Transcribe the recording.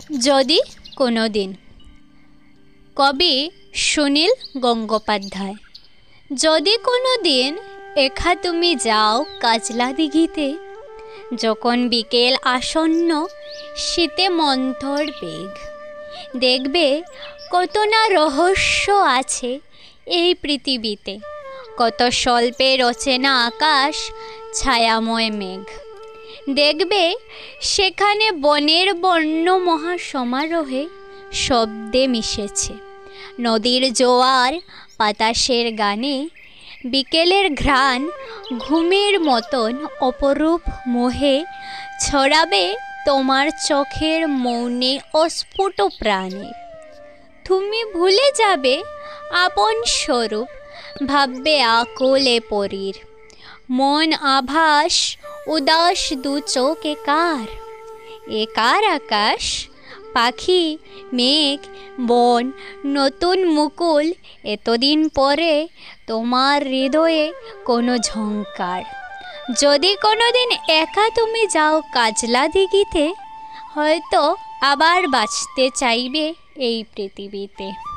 যদি কোনো দিন। কবি সুনীল গঙ্গোপাধ্যায়। যদি কোনো দিন একা তুমি যাও কাজলা দিঘিতে, যখন বিকেল আসন্ন, শীতে মন্থর বেগ, দেখবে কত না রহস্য আছে এই পৃথিবীতে, কত স্বল্পের অচেনা আকাশ, ছায়াময় মেঘ। দেখবে সেখানে বনের বন্য মহাসমারোহে শব্দে মিশেছে নদীর জোয়ার, বাতাসের গানে বিকেলের ঘ্রাণ, ঘুমের মতন অপরূপ মোহে ছড়াবে তোমার চোখের মৌনে অস্ফুট প্রাণে। তুমি ভুলে যাবে আপন স্বরূপ, ভাববে আকুলে পরীর মন আভাস, উদাস দু চোখে কার, এ কার আকাশ, পাখি, মেঘ, বন, নতুন মুকুল, এতদিন পরে তোমার হৃদয়ে কোনো ঝংকার। যদি কোনো দিন একা তুমি যাও কাজলা দিঘিতে, হয়তো আবার বাঁচতে চাইবে এই পৃথিবীতে।